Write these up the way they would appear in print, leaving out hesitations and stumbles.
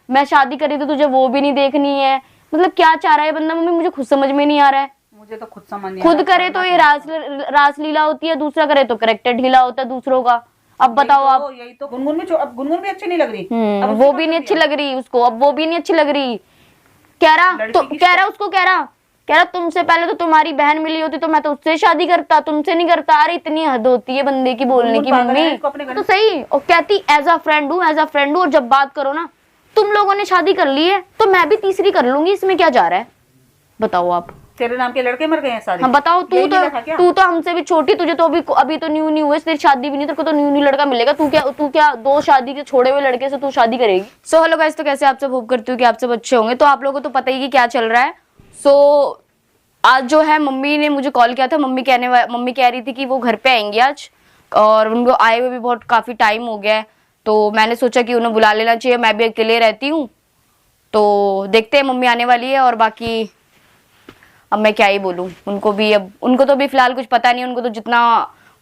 मैं शादी करी तो तुझे वो भी नहीं देखनी है। मतलब क्या चाह रहा है बंदा मम्मी, मुझे खुद समझ में नहीं आ रहा है। मुझे तो खुद समझ नहीं खुद करे तो ये रासलीला होती है, दूसरा करे तो करेक्टर ढीला होता है दूसरों का। अब बताओ आप। यही तो गुनगुन भी अब गुनगुन भी अच्छी नहीं लग रही। अब वो भी नहीं अच्छी लग रही उसको, अब वो भी नहीं अच्छी लग रही। कह रहा तुमसे पहले तो तुम्हारी बहन मिली होती तो मैं तो उससे शादी करता, तुमसे नहीं करता। अरे इतनी हद होती है बंदे की बोलने की मम्मी। तो सही, और कहती एज अ फ्रेंड हूँ, और जब बात करो ना, तुम लोगों ने शादी कर ली है तो मैं भी तीसरी कर लूंगी, इसमें क्या जा रहा है बताओ आप। तेरे नाम के लड़के मर गए हैं सारे। हाँ बताओ, तू तो हमसे भी छोटी, तुझे तो अभी तो न्यू हुए, तेरी शादी भी नहीं, तेरे को तो न्यू लड़का मिलेगा। तू क्या 2 शादी के छोड़े हुए लड़के से तू शादी करेगी। सो हेलो गाइस, तो कैसे आप सब, होप करती हूँ कि आप सब अच्छे होंगे। तो आप लोगों को तो पता ही कि क्या चल रहा है। सो आज जो है मम्मी ने मुझे कॉल किया था। मम्मी कह रही थी कि वो घर पे आएंगी आज, और उनको आए हुए भी बहुत काफी टाइम हो गया है। तो मैंने सोचा कि उन्हें बुला लेना चाहिए, मैं भी अकेले रहती हूँ। तो देखते हैं, मम्मी आने वाली है। और बाकी अब मैं क्या ही बोलूं, उनको तो भी फिलहाल कुछ पता नहीं। उनको तो जितना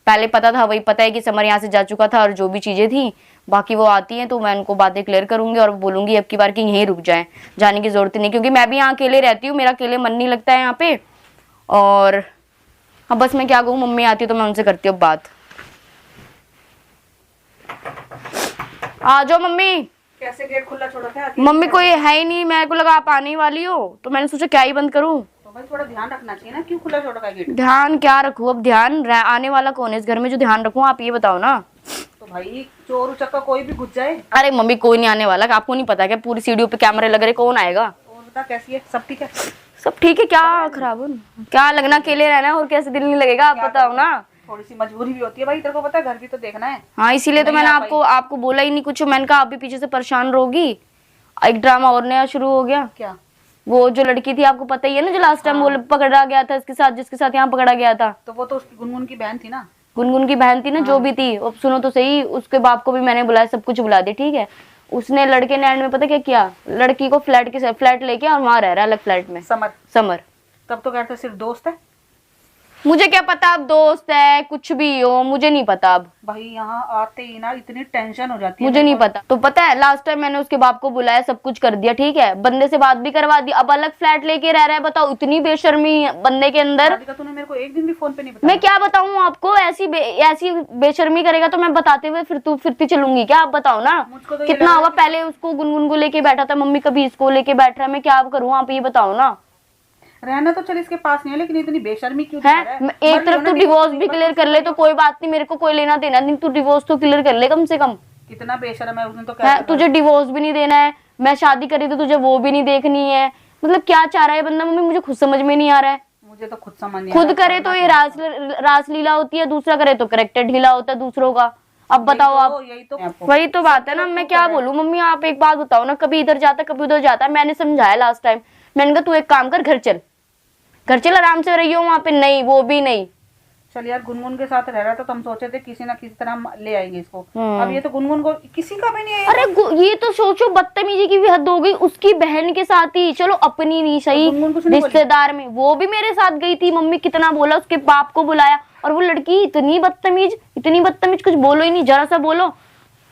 पहले पता था वही पता है कि समर यहाँ से जा चुका था और जो भी चीजें थी। बाकी वो आती हैं तो मैं उनको बातें क्लियर करूंगी और बोलूंगी अब की बार कि यहीं रुक जाएं, जाने की जरूरत नहीं, क्योंकि मैं भी यहाँ अकेले रहती हूँ, मेरा अकेले मन नहीं लगता है यहाँ पे। और अब बस मैं क्या कहूँ, मम्मी आती है तो मैं उनसे करती हूँ बात। आ जाओ मम्मी। कैसे गेट खुला छोड़ा था? मम्मी कोई है ही नहीं, मेरे को लगा आप आने वाली हो तो मैंने सोचा क्या ही बंद करूँ। तो भाई थोड़ा ध्यान रखना चाहिए ना, क्यों खुला छोड़ा का गेट? ध्यान क्या रखूं, अब ध्यान आने वाला कौन है इस घर में जो ध्यान रखूं, आप ये बताओ ना। तो भाई चोर उचक्का कोई भी घुस जाए। अरे मम्मी कोई नहीं आने वाला, आपको नहीं पता क्या पूरी सीढ़ियों पे कैमरे लग रहे, कौन आएगा। और बता कैसी है, सब ठीक है? सब ठीक है, क्या खराब हो, क्या लगना अकेले रहना है, और कैसे दिल नहीं लगेगा आप बताओ ना। थोड़ी सी मजबूरी भी होती है भाई, तेरे को पता है घर भी तो देखना है। हाँ इसीलिए तो मैंने आपको बोला ही नहीं कुछ। मैंने कहा आप भी पीछे से परेशान रहोगी। एक ड्रामा और नया शुरू हो गया। क्या? वो जो लड़की थी आपको पता ही है ना, जो लास्ट टाइम वो पकड़ा गया था इसके साथ, जिसके साथ यहाँ पकड़ा गया था। तो वो तो उसकी गुनगुन की बहन थी ना। गुनगुन की बहन थी ना, जो भी थी। अब सुनो तो सही, उसके बाप को भी मैंने बुलाया, सब कुछ बुला दिया, ठीक है। उसने लड़के ने एंड में पता क्या किया, लड़की को फ्लैट लेके और वहां रह रहा है अलग फ्लैट में। समर तब तो कहते सिर्फ दोस्त है। मुझे क्या पता अब दोस्त है कुछ भी हो, मुझे नहीं पता। अब भाई यहाँ आते ही ना इतनी टेंशन हो जाती है। मुझे नहीं पता। तो पता है लास्ट टाइम मैंने उसके बाप को बुलाया, सब कुछ कर दिया, ठीक है, बंदे से बात भी करवा दी, अब अलग फ्लैट लेके रह रहा है। बताओ इतनी बेशर्मी बंदे के अंदर। तूने मेरे को एक दिन भी फोन पे नहीं बताया। मैं क्या बताऊं आपको, ऐसी बेशर्मी करेगा तो मैं बताते हुए फिरती चलूंगी क्या, आप बताओ ना। तो कितना हुआ, पहले उसको गुनगुन को लेके बैठा था, मम्मी कभी इसको लेके बैठ रहा है, मैं क्या करूँ आप ये बताओ ना। रहना तो चल इसके पास नहीं है, लेकिन इतनी बेशर्मी क्यों दिखा रहा है? एक तरफ तू डिवोर्स भी क्लियर कर ले तो कोई बात नहीं, मेरे को कोई लेना देना नहीं, तू डिवोर्स तो क्लियर कर ले कम से कम। कितना बेशर्म है उसने तो क्या। तुझे डिवोर्स भी नहीं देना है, मैं शादी करी तो तुझे वो भी नहीं देखनी है। मतलब क्या चाह रहा है बंदा मम्मी, मुझे खुद समझ में नहीं आ रहा है। मुझे तो खुद समझ नहीं। खुद करे तो ये रासलीला होती है, दूसरा करे तो करेक्टर ढीला होता है दूसरों का। अब बताओ आप। वही तो बात है ना, मैं क्या बोलूं मम्मी, आप एक बात बताओ ना, कभी इधर जाता कभी उधर जाता। मैंने समझाया लास्ट टाइम, मैंने कहा तू एक काम कर, घर चल आराम से रहियो वहां पे। नहीं, वो भी नहीं। चल यार, गुनगुन के साथ रह रहा था तो हम सोचे थे किसी ना किसी तरह हम ले आएंगे इसको। अब ये तो गुनगुन को किसी का भी नहीं है। अरे ये तो सोचो, बदतमीजी की भी हद हो गई, उसकी बहन के साथ ही, चलो अपनी नहीं सही, रिश्तेदार में वो भी मेरे साथ गई थी। मम्मी कितना बोला, उसके बाप को बुलाया, और वो लड़की इतनी बदतमीज, कुछ बोलो ही नहीं, जरा सा बोलो।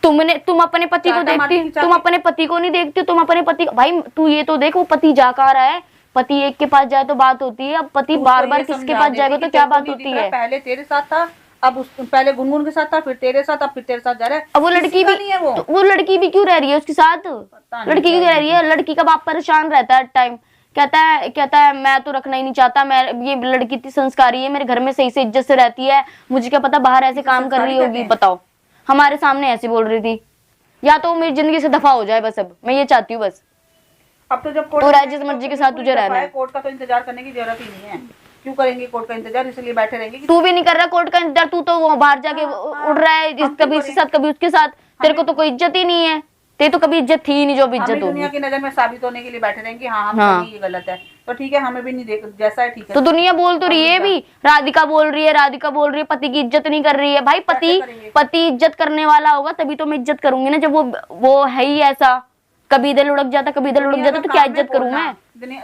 तुम अपने पति को देखती, तुम अपने पति को नहीं देखती, तुम अपने पति। भाई तू ये तो देख, वो पति जा कहाँ रहा है। पति एक के पास जाए तो बात होती है, अब पति बार बार किसके पास जाएगा तो क्या बात होती है। पहले तेरे साथ था, अब पहले गुनगुन के साथ था, फिर तेरे साथ, अब फिर तेरे साथ जा रहा है। अब वो लड़की भी नहीं है। वो लड़की भी क्यों रह रही है उसके साथ, लड़की क्यों रह रही है। लड़की का बाप परेशान रहता है टाइम, कहता है मैं तो रखना ही नहीं चाहता, मैं ये लड़की इतनी संस्कारी है, मेरे घर में सही से इज्जत से रहती है, मुझे क्या पता बाहर ऐसे काम कर रही होगी। बताओ, हमारे सामने ऐसे बोल रही थी। या तो मेरी जिंदगी से दफा हो जाए बस, अब मैं ये चाहती हूँ बस। अब तो जब कोर्ट जिस मर्जी के साथ तुझे रहना है, कोर्ट का तो इंतजार करने की जरूरत ही नहीं है। क्यों करेंगे कोर्ट का इंतजार, इसलिए बैठे रहेंगे। तू भी नहीं कर रहा कोर्ट का इंतजार, तू तो वो बाहर जाके उड़ रहा है, कभी इसके साथ कभी उसके साथ। तेरे को तो कोई इज्जत ही नहीं है, तेरे तो कभी इज्जत थी ही नहीं जो भी इज्जत होगी। दुनिया की नजर में साबित होने के लिए बैठे रहेंगे, हाँ हम ये गलत है तो ठीक है, हमें भी नहीं देख जैसा है ठीक है। तो दुनिया बोल तो रही है भी, राधिका बोल रही है पति की इज्जत नहीं कर रही है। भाई पति इज्जत करने वाला होगा तभी तो मैं इज्जत करूंगी ना, जब वो है ही ऐसा, कभी इधर लुढ़क जाता कभी इधर लुढ़क जाता, तो क्या इज्जत करूं मैं।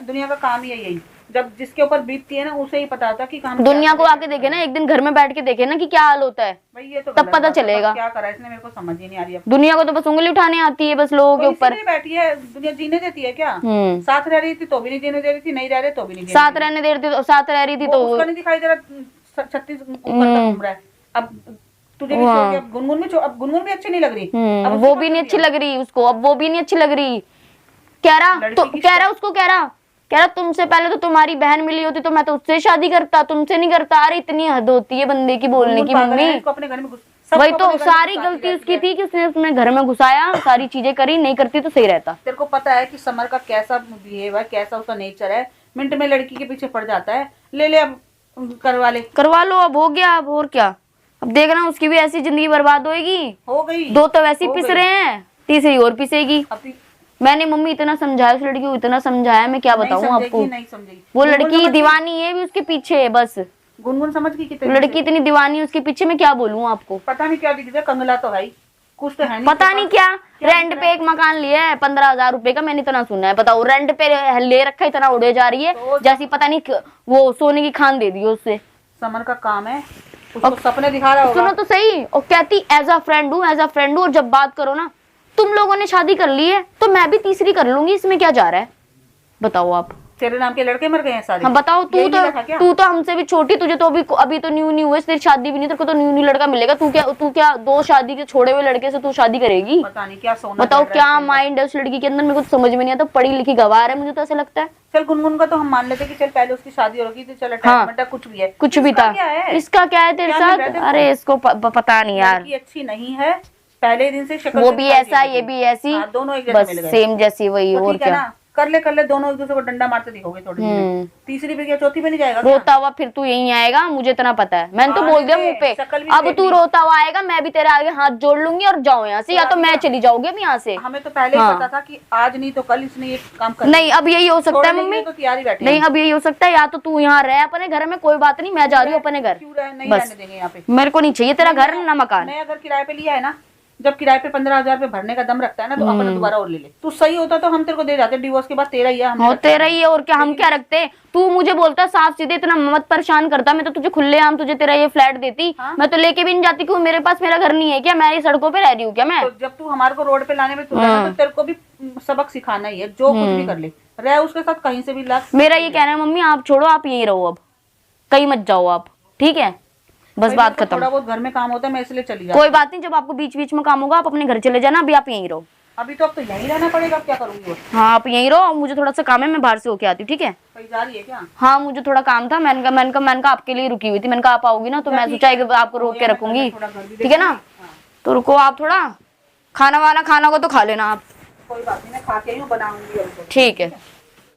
दुनिया का काम ही है यही, जब जिसके ऊपर बीतती है ना उसे ही पता होता है कि काम दुनिया को आके देखे ना, एक दिन घर में बैठ के देखे ना कि क्या हाल होता है, भाई ये तो तब गलत पता बात है। चलेगा। क्या करा इसने, मेरे को समझ ही नहीं आ रही है। दुनिया को तो बस उंगली उठाने आती है बस लोगों के तो ऊपर। इसीलिए बैठी है, दुनिया जीने देती है क्या? साथ रह रही थी तो भी नहीं जीने दे रही थी, नहीं रह रहे तो भी नहीं जीने साथ रहने दे रही थी, साथ रह रही थी वो तो उसका नहीं दिखाई दे रहा 36 ऊपर तक घूम रहा है। अब तुझे भी छोड़ के अब गुनगुन भी अब गुनगुन भी अच्छी नहीं लग रही। अब वो भी नहीं अच्छी लग रही उसको, अब वो भी नहीं अच्छी लग रही। कह रहा तुमसे पहले तो तुम्हारी बहन मिली होती तो मैं तो उससे शादी करता, तुमसे नहीं करता। अरे इतनी हद होती है बंदे की बोलने की मम्मी। अपने घर में वही तो सारी गलती उसकी थी कि उसने अपने घर में घुसाया, सारी चीजें करी, नहीं करती तो सही रहता। तेरे को पता है कि समर का कैसा बिहेव है, कैसा उसका नेचर है, मिनट में लड़की के पीछे पड़ जाता है। ले अब करवा लो, अब हो गया, अब और क्या। अब देखना उसकी भी ऐसी जिंदगी बर्बाद होएगी। हो गई, 2 तो वैसे ही पिस रहे हैं, तीसरी और पिसेगी। मैंने मम्मी इतना समझाया उस लड़की को, इतना समझाया, मैं क्या बताऊं आपको। नहीं समझेगी वो लड़की दीवानी है भी उसके पीछे, बस गुनगुन समझ गई कि लड़की इतनी दीवानी है उसके पीछे, मैं क्या बोलूं आपको। पता नहीं क्या दिख, कंगला तो है, कुछ तो है नहीं। पता नहीं क्या रेंट पे एक मकान लिया है 15,000 रुपए का, मैंने इतना सुना है। बताओ रेंट पे ले रखा, इतना उड़े जा रही है जैसी पता नहीं वो सोने की खान दे दी उससे। समर का काम है, उसको सपने दिखा रहा होगा। सुनो तो सही, और कहती एज अ फ्रेंड हूँ, और जब बात करो ना, तुम लोगों ने शादी कर ली है तो मैं भी तीसरी कर लूंगी, इसमें क्या जा रहा है बताओ आप। तेरे नाम के लड़के मर गए हैं सारे। हाँ बताओ, तू तो हमसे भी छोटी, तुझे तो अभी तो न्यू है, तेरी शादी भी नहीं, तेरे को तो न्यू लड़का मिलेगा। तू क्या 2 शादी के छोड़े हुए लड़के से तू शादी करेगी? पता नहीं क्या सोना। बताओ क्या माइंड है उस लड़की के अंदर, मेरे को तो समझ में नहीं आता। पढ़ी लिखी गवार है, मुझे तो ऐसा लगता है। चल गुनगुन का तो हम मान लेते कि चल पहले उसकी शादी हो रही थी, चल अटैचमेंट है, कुछ भी है, कुछ भी था। इसका क्या है तेरे साथ? अरे इसको पता नहीं यार, अच्छी नहीं है पहले दिन से शक्ल, वो भी ऐसा ये भी ऐसी, दोनों एक बस सेम जैसी वही। और क्या कर ले दोनों एक दूसरे को डंडा मारते दिखोगे थोड़ी देर। तीसरी पे क्या, चौथी पे नहीं जाएगा रोता हुआ फिर तू यहीं आएगा, मुझे इतना पता है। मैंने तो बोल दिया मुंह पे, अब तू रोता हुआ आएगा, मैं भी तेरे आगे हाथ जोड़ लूंगी और जाऊं यहाँ से, या तो मैं चली जाऊंगी अब यहाँ से। हमें तो पहले ही पता था कि आज नहीं तो कल इसने ये काम करना। नहीं अब यही हो सकता है मम्मी, नहीं अब यही हो सकता है, या तो तू यहाँ रह अपने घर में, कोई बात नहीं, मैं जा रही हूँ अपने घर, बस मेरे को नहीं चाहिए तेरा घर ना मकान। मैं अगर किराए पे लिया है ना, जब किराए पे 15,000 पे भरने का दम रखता है ना, तो अपना दोबारा और ले ले। तू सही होता तो हम तेरे को दे जाते, डिवोर्स के बाद तेरा ही है, तेरा ही है, और क्या हम क्या रखते। तू मुझे बोलता साफ सीधे, इतना मत परेशान करता, मैं तो तुझे खुलेआम तुझे तेरा ये फ्लैट देती। मैं तो लेके भी नहीं जाती, क्यों मेरे पास मेरा घर नहीं है क्या, मैं ये सड़कों पे रह रही हूँ क्या मैं? तो जब तू हमारे को रोड पे लाने में तो तेरे को भी सबक सिखाना ही है, जो कुछ भी कर ले, रह उसके साथ कहीं से भी ला। मेरा ये कहना है मम्मी, आप छोड़ो, आप यही रहो, अब कहीं मत जाओ आप, ठीक है, बस बात खत्म। थोड़ा बहुत घर में काम होता है, मैं इसलिए चली जाती। कोई बात नहीं, जब आपको बीच बीच में काम होगा आप अपने घर चले जाना, अभी आप यहीं रहो। अभी तो अब तो यहीं रहना पड़ेगा, क्या करूंगी? हाँ आप यहीं रहो, मुझे थोड़ा सा काम है, मैं बाहर से होके आती हूँ, ठीक है? कहीं जा रही है क्या? हाँ मुझे थोड़ा काम था, मैंने कहा आपके लिए रुकी हुई थी, मैंने कहा आप आओगी ना तो मैं सोचा कि आपको रोक के रखूंगी, ठीक है ना? तो रुको आप थोड़ा, खाना को तो खा लेना आप। कोई बात नहीं, मैं खा के ही बनाऊंगी। ठीक है।